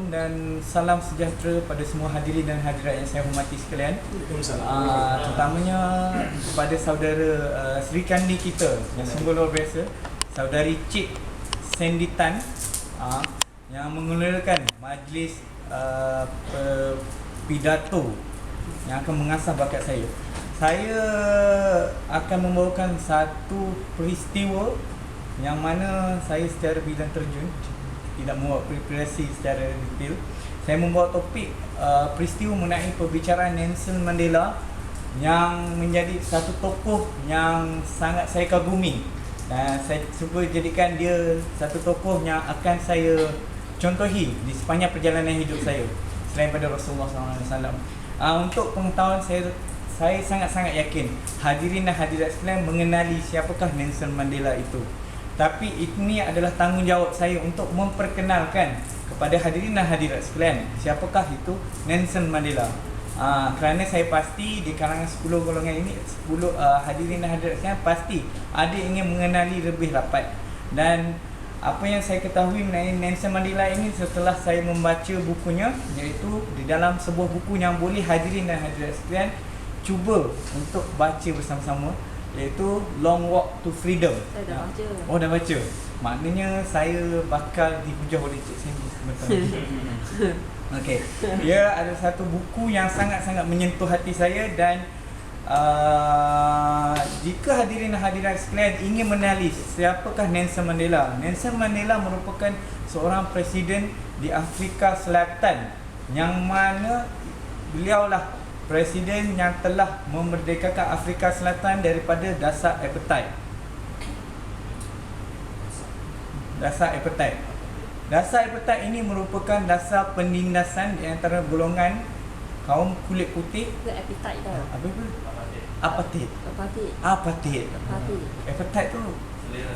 dan salam sejahtera pada semua hadirin dan hadirat yang saya hormati sekalian. Terutamanya kepada saudara Sri Kandi kita yang sungguh luar biasa, saudari Cik Sandy Tan, yang mengeluarkan majlis pidato yang akan mengasah bakat saya. Saya akan membawakan satu peristiwa yang mana saya secara bidang terjun, tidak membuat preparasi secara detail. Saya membawa topik peristiwa mengenai perbicaraan Nelson Mandela yang menjadi satu tokoh yang sangat saya kagumi, dan saya cuba jadikan dia satu tokoh yang akan saya contohi di sepanjang perjalanan hidup saya selain pada Rasulullah SAW. Untuk pengetahuan saya sangat-sangat yakin hadirin dan hadirat sekalian mengenali siapakah Nelson Mandela itu. Tapi ini adalah tanggungjawab saya untuk memperkenalkan kepada hadirin dan hadirat sekalian siapakah itu Nelson Mandela. Kerana saya pasti di kalangan 10 golongan ini, 10 hadirin dan hadirat sekalian pasti ada yang ingin mengenali lebih rapat. Dan apa yang saya ketahui mengenai Nelson Mandela ini setelah saya membaca bukunya, iaitu di dalam sebuah buku yang boleh hadirin dan hadirat sekalian cuba untuk baca bersama-sama, iaitu Long Walk to Freedom. Saya dah baca. Oh, dah baca. Maknanya saya bakal dihujah oleh Cik Sandy sebentar. Okey. Ia adalah satu buku yang sangat-sangat menyentuh hati saya, dan jika hadirin dan hadirat sekalian ingin mengenali siapakah Nelson Mandela. Nelson Mandela merupakan seorang presiden di Afrika Selatan yang mana beliaulah presiden yang telah memerdekakan Afrika Selatan daripada dasar apartheid. Dasar apartheid. Dasar apartheid ini merupakan dasar penindasan di antara golongan kaum kulit putih. Itu appetite dah. Apa itu? Apartheid. Apartheid. Apartheid. Apartheid. Apartheid tu.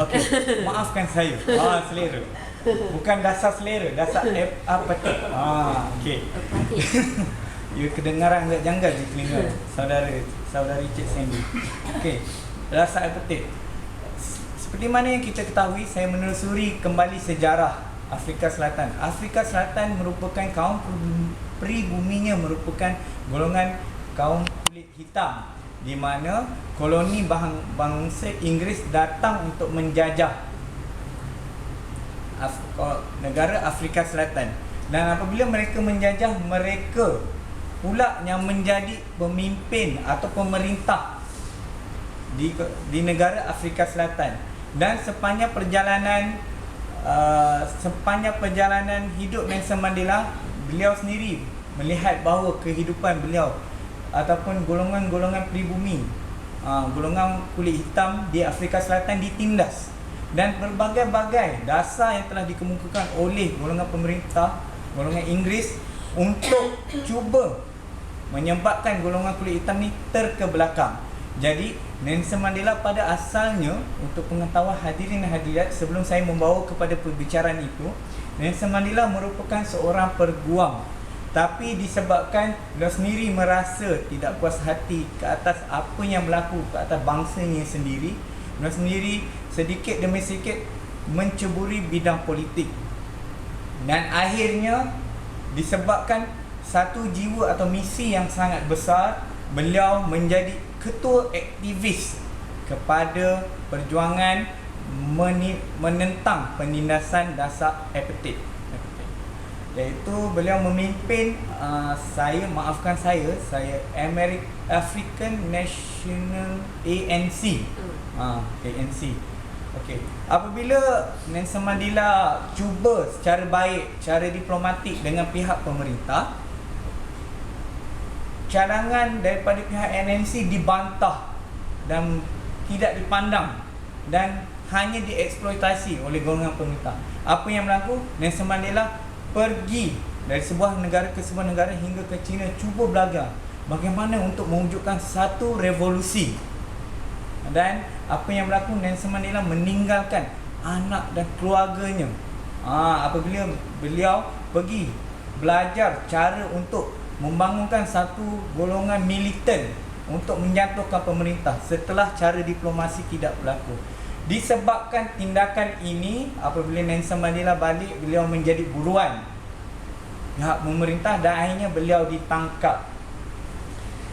Okey, maafkan saya. Selera. Bukan dasar selera, dasar apartheid. Okey. Apartheid. Ya, kedengaran agak janggal di telinga saudari Cik Sandy. Okey, dasar apartheid. Seperti mana yang kita ketahui, saya menelusuri kembali sejarah Afrika Selatan. Afrika Selatan merupakan kaum pribuminya merupakan golongan kaum kulit hitam, di mana koloni bangsa Inggeris datang untuk menjajah negara Afrika Selatan. Dan apabila mereka menjajah, mereka pula yang menjadi pemimpin atau pemerintah di negara Afrika Selatan. Dan sepanjang perjalanan hidup Nelson Mandela, beliau sendiri melihat bahawa kehidupan beliau ataupun golongan-golongan pribumi, golongan kulit hitam di Afrika Selatan ditindas, dan berbagai-bagai dasar yang telah dikemukakan oleh golongan pemerintah, golongan Inggeris untuk cuba menyebabkan golongan kulit hitam ni terkebelakang. Jadi Nelson Mandela pada asalnya, untuk pengetahuan hadirin dan hadirat sebelum saya membawa kepada perbicaraan itu, Nelson Mandela merupakan seorang perguam. Tapi disebabkan beliau sendiri merasa tidak puas hati ke atas apa yang berlaku ke atas bangsanya sendiri, beliau sendiri sedikit demi sedikit menceburi bidang politik. Dan akhirnya disebabkan satu jiwa atau misi yang sangat besar, beliau menjadi ketua aktivis kepada perjuangan menentang penindasan dasar apartheid. Iaitu beliau memimpin African National ANC. ANC. Okey. Apabila Nelson Mandela cuba secara baik, secara diplomatik dengan pihak pemerintah, cadangan daripada pihak ANC dibantah dan tidak dipandang dan hanya dieksploitasi oleh golongan pemerintah. Apa yang berlaku? Nelson Mandela pergi dari sebuah negara ke sebuah negara hingga ke China, cuba belajar bagaimana untuk mewujudkan satu revolusi. Dan apa yang berlaku? Nelson Mandela meninggalkan anak dan keluarganya apabila beliau pergi belajar cara untuk membangunkan satu golongan militan untuk menjatuhkan pemerintah setelah cara diplomasi tidak berlaku. Disebabkan tindakan ini, apabila Nelson Mandela balik, beliau menjadi buruan pihak pemerintah dan akhirnya beliau ditangkap.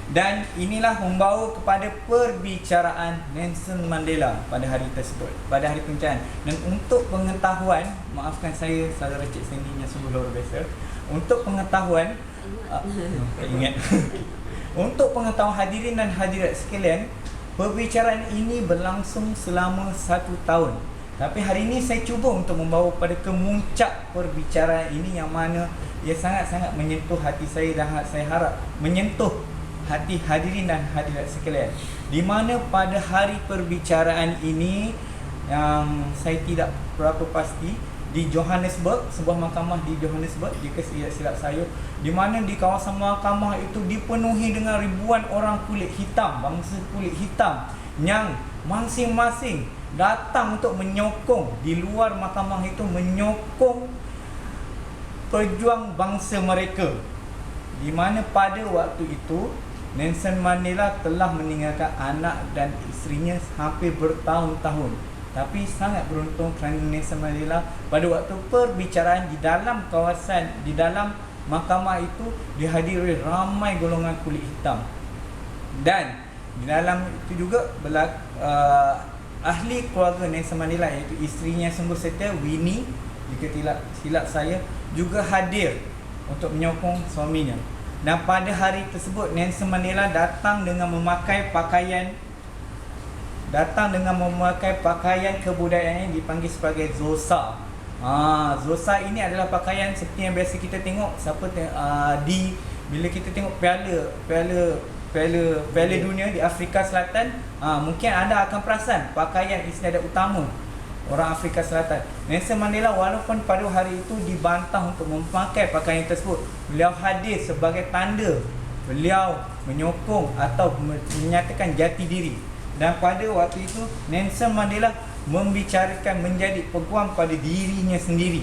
Dan inilah membawa kepada perbicaraan Nelson Mandela pada hari tersebut, pada hari pencarian. Dan untuk pengetahuan, maafkan saya saudara Cik Sandy yang sungguh luar biasa. Untuk pengetahuan, ingat. Untuk pengetahuan hadirin dan hadirat sekalian, perbicaraan ini berlangsung selama 1 tahun. Tapi hari ini saya cuba untuk membawa pada kemuncak perbicaraan ini yang mana ia sangat-sangat menyentuh hati saya dan saya harap menyentuh hati hadirin dan hadirat sekalian. Di mana pada hari perbicaraan ini yang saya tidak berapa pasti di Johannesburg, sebuah mahkamah di Johannesburg jika silap saya, di mana di kawasan mahkamah itu dipenuhi dengan ribuan orang kulit hitam, bangsa kulit hitam yang masing-masing datang untuk menyokong di luar mahkamah itu, menyokong pejuang bangsa mereka. Di mana pada waktu itu Nelson Mandela telah meninggalkan anak dan isterinya hampir bertahun-tahun. Tapi sangat beruntung kerana Nelson Mandela pada waktu perbicaraan di dalam kawasan, di dalam mahkamah itu dihadiri ramai golongan kulit hitam. Dan di dalam itu juga ahli keluarga Nelson Mandela iaitu isterinya sungguh setia, Winnie, jika silap saya, juga hadir untuk menyokong suaminya. Dan pada hari tersebut Nelson Mandela datang dengan memakai pakaian kebudayaan yang dipanggil sebagai Xhosa. Xhosa ini adalah pakaian seperti yang biasa kita tengok bila kita tengok piala dunia di Afrika Selatan. Mungkin anda akan perasan pakaian istiadat utama orang Afrika Selatan. Nelson Mandela walaupun pada hari itu dibantah untuk memakai pakaian tersebut, beliau hadir sebagai tanda beliau menyokong atau menyatakan jati diri. Dan pada waktu itu Nelson Mandela membicarakan menjadi peguam pada dirinya sendiri.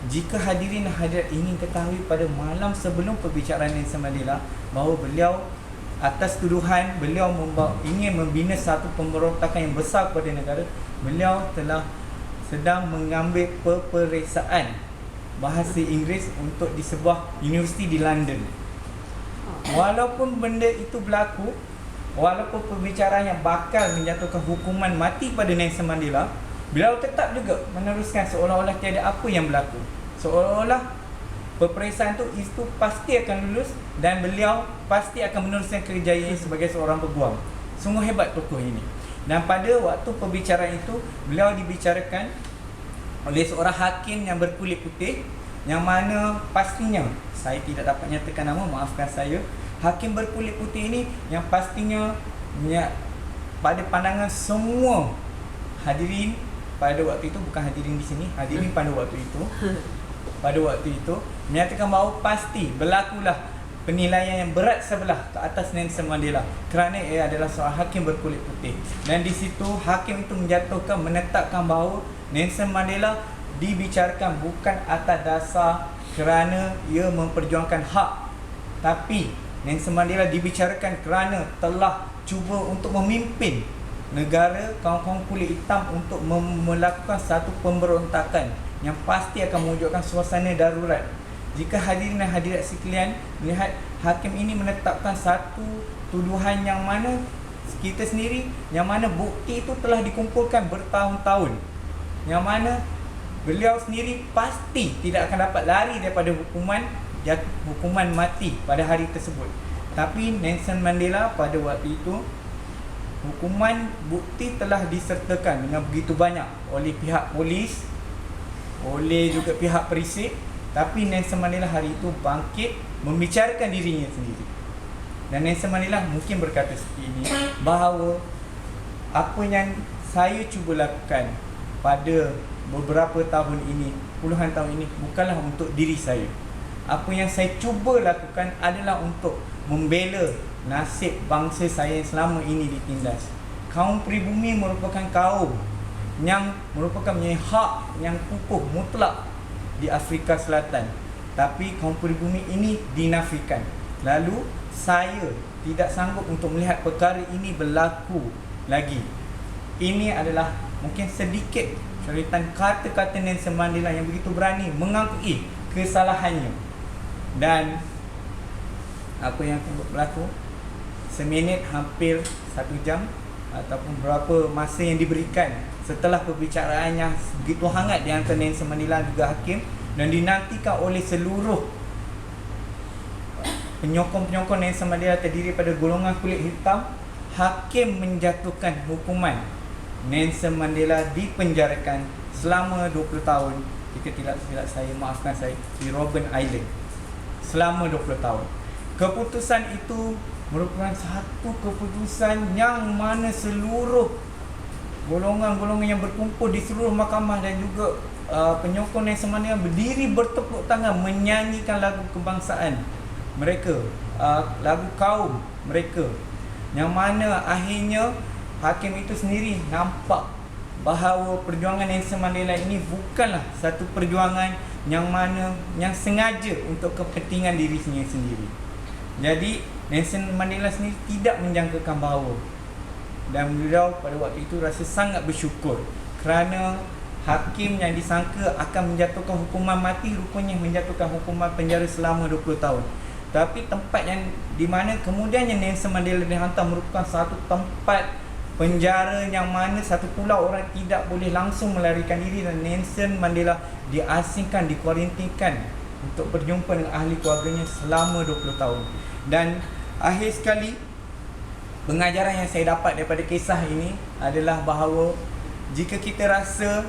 Jika hadirin dan hadirat ingin ketahui pada malam sebelum perbicaraan Nelson Mandela bahawa beliau atas tuduhan beliau ingin membina satu pemberontakan yang besar kepada negara, beliau telah sedang mengambil peperiksaan bahasa Inggeris untuk di sebuah universiti di London. Walaupun benda itu berlaku, walaupun perbicaraan yang bakal menjatuhkan hukuman mati pada Nelson Mandela, beliau tetap juga meneruskan seolah-olah tiada apa yang berlaku. Seolah-olah peperiksaan itu pasti akan lulus dan beliau pasti akan meneruskan kerjaya sebagai seorang peguam. Sungguh hebat tokoh ini. Dan pada waktu perbicaraan itu, beliau dibicarakan oleh seorang hakim yang berkulit putih, yang mana pastinya, saya tidak dapat nyatakan nama, maafkan saya. Hakim berkulit putih ini yang pastinya pada pandangan semua hadirin pada waktu itu, bukan hadirin di sini, hadirin pada waktu itu, menyatakan bahawa pasti berlakulah penilaian yang berat sebelah ke atas Nelson Mandela kerana ia adalah seorang hakim berkulit putih. Dan di situ hakim itu menetapkan bahawa Nelson Mandela dibicarakan bukan atas dasar kerana ia memperjuangkan hak, tapi Nelson Mandela dibicarakan kerana telah cuba untuk memimpin negara kaum-kaum kulit hitam untuk melakukan satu pemberontakan yang pasti akan mewujudkan suasana darurat. Jika hadirin dan hadirat sekalian melihat hakim ini menetapkan satu tuduhan yang mana kita sendiri, yang mana bukti itu telah dikumpulkan bertahun-tahun, yang mana beliau sendiri pasti tidak akan dapat lari daripada hukuman mati pada hari tersebut. Tapi Nelson Mandela pada waktu itu, hukuman bukti telah disertakan dengan begitu banyak oleh pihak polis, oleh juga pihak perisik. Tapi Nelson Mandela hari itu bangkit membicarakan dirinya sendiri. Dan Nelson Mandela mungkin berkata seperti ini, bahawa apa yang saya cuba lakukan pada beberapa tahun ini, puluhan tahun ini, bukanlah untuk diri saya. Apa yang saya cuba lakukan adalah untuk membela nasib bangsa saya yang selama ini ditindas. Kaum pribumi merupakan kaum yang merupakan hak yang kukuh mutlak di Afrika Selatan, tapi kaum pribumi ini dinafikan. Lalu saya tidak sanggup untuk melihat perkara ini berlaku lagi. Ini adalah mungkin sedikit cerita kata-kata Nelson Mandela yang begitu berani mengakui kesalahannya. Dan apa yang berlaku, seminit hampir 1 jam ataupun berapa masa yang diberikan setelah perbicaraan yang begitu hangat di antara Nelson Mandela juga hakim, dan dinantikan oleh seluruh penyokong-penyokong Nelson Mandela terdiri pada golongan kulit hitam, hakim menjatuhkan hukuman Nelson Mandela dipenjarakan selama 20 tahun, jika tidak silap saya, maafkan saya, di Robben Island selama 20 tahun. Keputusan itu merupakan satu keputusan yang mana seluruh golongan-golongan yang berkumpul di seluruh mahkamah dan juga penyokong Nelson Mandela berdiri bertepuk tangan menyanyikan lagu kebangsaan mereka, lagu kaum mereka, yang mana akhirnya hakim itu sendiri nampak bahawa perjuangan Nelson Mandela ini bukanlah satu perjuangan yang mana yang sengaja untuk kepentingan dirinya sendiri. Jadi Nelson Mandela sendiri tidak menjangkakan bahawa, dan beliau pada waktu itu rasa sangat bersyukur kerana hakim yang disangka akan menjatuhkan hukuman mati rupanya menjatuhkan hukuman penjara selama 20 tahun. Tapi tempat yang di mana kemudiannya Nelson Mandela dihantar merupakan satu tempat penjara yang mana satu pulau orang tidak boleh langsung melarikan diri, dan Nelson Mandela diasingkan, dikuarantinkan untuk berjumpa dengan ahli keluarganya selama 20 tahun. Dan akhir sekali, pengajaran yang saya dapat daripada kisah ini adalah bahawa jika kita rasa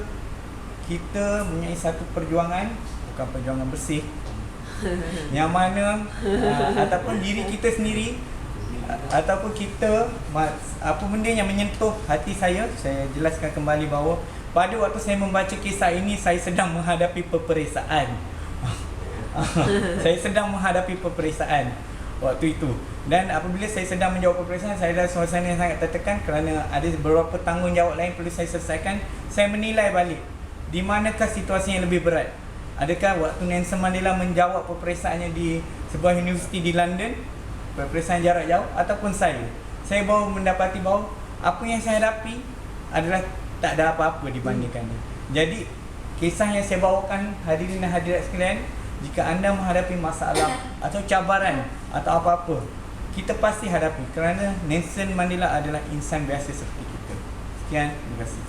kita mempunyai satu perjuangan, bukan perjuangan bersih, yang mana ataupun diri kita sendiri ataupun kita apa benda yang menyentuh hati saya jelaskan kembali bahawa pada waktu saya membaca kisah ini, saya sedang menghadapi peperiksaan. Saya sedang menghadapi peperiksaan waktu itu. Dan apabila saya sedang menjawab peperiksaan, saya dalam suasana yang sangat tertekan kerana ada beberapa tanggungjawab lain perlu saya selesaikan. Saya menilai balik di manakah situasi yang lebih berat. Adakah waktu Nelson Mandela menjawab peperiksaannya di sebuah universiti di London, peperiksaan jarak jauh, ataupun saya baru mendapati bahawa apa yang saya hadapi adalah tak ada apa-apa dibandingkannya. Jadi kisah yang saya bawakan, hadirin dan hadirat sekalian, jika anda menghadapi masalah atau cabaran atau apa-apa, kita pasti hadapi kerana Nelson Mandela adalah insan biasa seperti kita. Sekian, terima kasih.